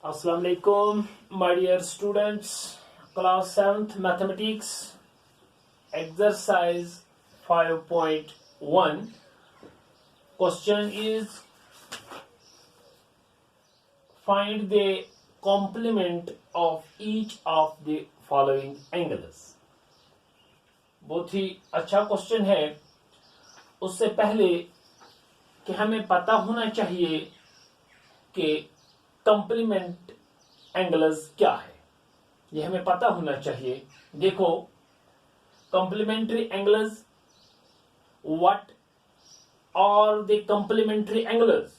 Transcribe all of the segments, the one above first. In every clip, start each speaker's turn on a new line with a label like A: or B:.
A: Assalamu alaikum, my dear students. Class 7th Mathematics, exercise 5.1. Question is, find the complement of each of the following angles. बहुत ही अच्छा question है. उससे पहले कि हमें पता होना चाहिए कि कॉम्प्लीमेंट एंगल्स क्या है, ये हमें पता होना चाहिए. देखो, complementary angles, what are the complementary angles?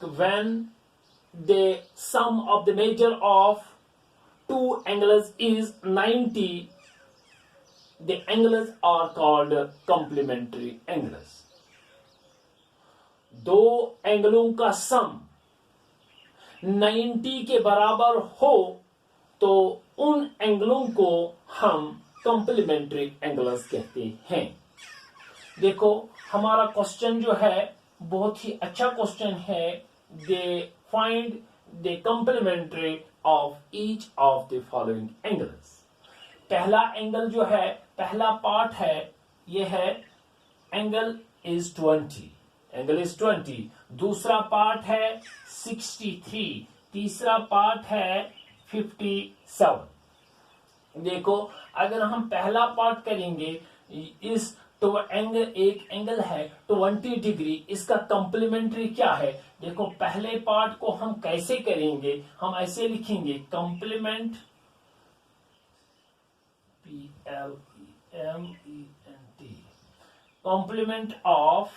A: When the sum of the measure of two angles is 90, the angles are called complementary angles. दो एंगलों का सम 90 के बराबर हो तो उन एंगलों को हम कॉम्प्लीमेंट्री एंगल्स कहते हैं. देखो, हमारा क्वेश्चन जो है बहुत ही अच्छा क्वेश्चन है. They find the complementary of each of the following angles. पहला एंगल जो है, पहला पार्ट है, ये है एंगल इज 20. Angle is 20. दूसरा पार्ट है 63. तीसरा पार्ट है 57. देखो, अगर हम पहला पार्ट करेंगे, इस तो एंगल, एक एंगल है 20 डिग्री, इसका कॉम्प्लीमेंट्री क्या है? देखो, पहले पार्ट को हम कैसे करेंगे? हम ऐसे लिखेंगे, कॉम्प्लीमेंट PLEMENT, कॉम्प्लीमेंट ऑफ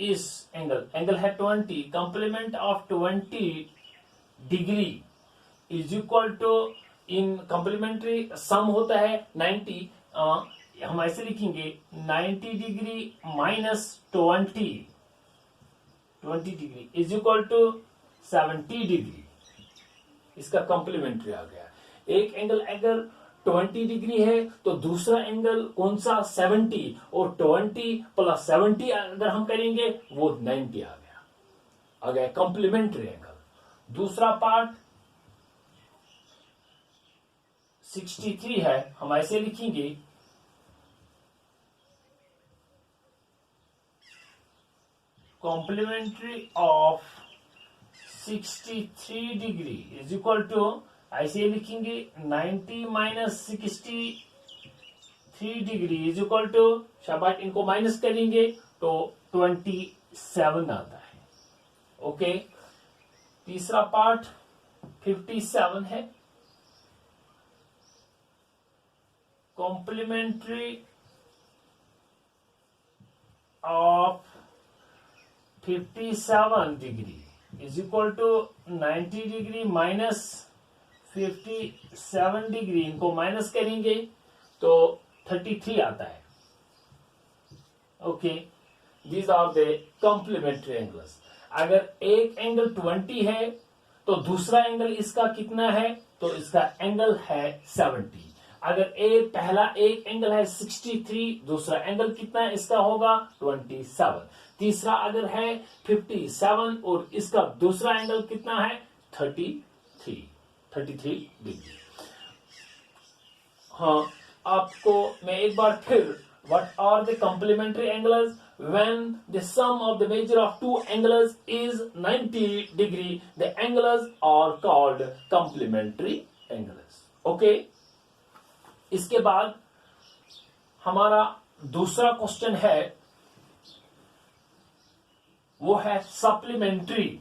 A: इस एंगल है 20, complement of 20 degree is equal to, इन कॉम्प्लीमेंट्री सम होता है 90. हम ऐसे लिखेंगे 90 degree minus 20 degree is equal to 70 degree. इसका कॉम्प्लीमेंट्री आ गया. एक एंगल अगर 20 डिग्री है तो दूसरा एंगल कौन सा? 70. और 20 प्लस 70 अगर हम करेंगे वो 90 आ गया कॉम्प्लीमेंट्री एंगल. दूसरा पार्ट 63 है, हम ऐसे लिखेंगे, complementary of 63 degree is equal to, ऐसे लिखेंगे 90 माइनस 63 डिग्री इज इक्वल टू, शाबाश, इनको माइनस करेंगे तो 27 आता है. ओके. तीसरा पार्ट 57 है, complementary of 57 degree is equal to 90 degree minus 57 degree, इनको माइनस करेंगे तो 33 आता है. Okay. These are the complementary angles. अगर एक एंगल 20 है तो दूसरा एंगल इसका कितना है? तो इसका एंगल है 70. अगर पहला एक एंगल है 63, दूसरा एंगल कितना है? इसका होगा 27. तीसरा अगर है 57 और इसका दूसरा एंगल कितना है? 33 डिग्री. हाँ, आपको मैं एक बार फिर, what are the complementary angles? When the sum of the measure of two angles is 90 degree, the angles are called complementary angles. Okay. इसके बाद हमारा दूसरा क्वेश्चन है, वो है सप्लीमेंट्री.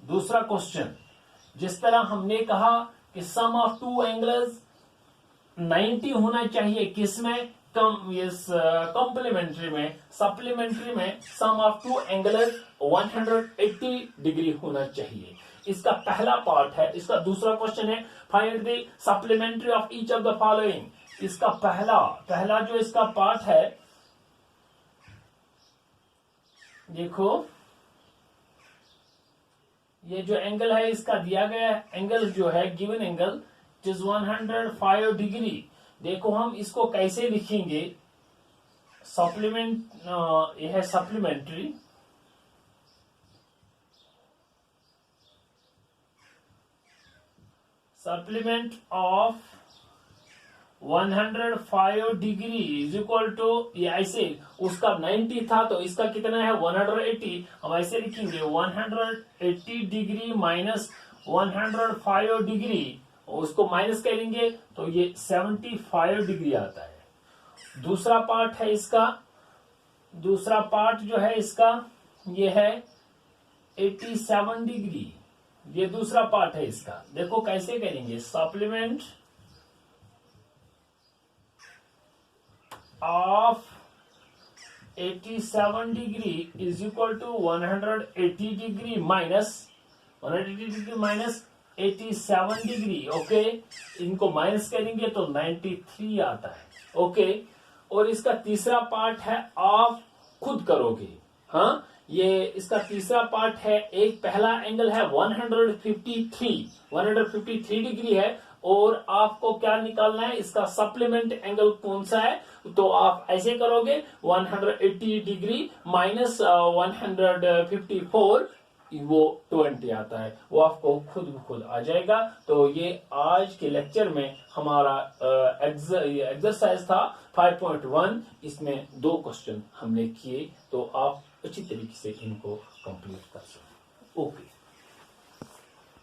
A: दूसरा क्वेश्चन, जिस तरह हमने कहा कि सम ऑफ टू एंगल्स 90 होना चाहिए, किसमें? कॉम्प्लीमेंट्री में. सप्लीमेंट्री में सम ऑफ टू एंगल्स 180 डिग्री होना चाहिए. इसका पहला पार्ट है. इसका दूसरा क्वेश्चन है, find the supplementary of each of the following. इसका पहला जो इसका पार्ट है, देखो, ये जो एंगल है इसका दिया गया एंगल जो है, गिवन एंगल इज 105 डिग्री. देखो, हम इसको कैसे लिखेंगे? सप्लीमेंट, यह है supplementary supplement of 105 degree is equal to, ये ऐसे उसका 90 था तो इसका कितना है 180, हम ऐसे लिखेंगे 180 डिग्री माइनस 105 डिग्री, उसको माइनस करेंगे तो ये 75 डिग्री आता है। दूसरा पार्ट है इसका, दूसरा पार्ट जो है इसका ये है 87 डिग्री, ये दूसरा पार्ट है इसका। देखो कैसे करेंगे, supplement of 87 degree is equal to 180 degree minus 87 degree. Okay, इनको माइनस करेंगे तो 93 आता है। ओके, और इसका तीसरा पार्ट है आप खुद करोगे। हाँ, ये इसका तीसरा पार्ट है, एक पहला एंगल है 153 डिग्री है, और आपको क्या निकालना है, इसका सप्लीमेंट एंगल कौन सा है, तो आप ऐसे करोगे 180 डिग्री माइनस 154, वो 20 आता है, वो आपको खुद आ जाएगा। तो ये आज के लेक्चर में हमारा एक्सरसाइज था 5.1, इसमें 2 क्वेश्चन हमने किए, तो आप अच्छी तरीके से इनको कंप्लीट कर सकते। ओके।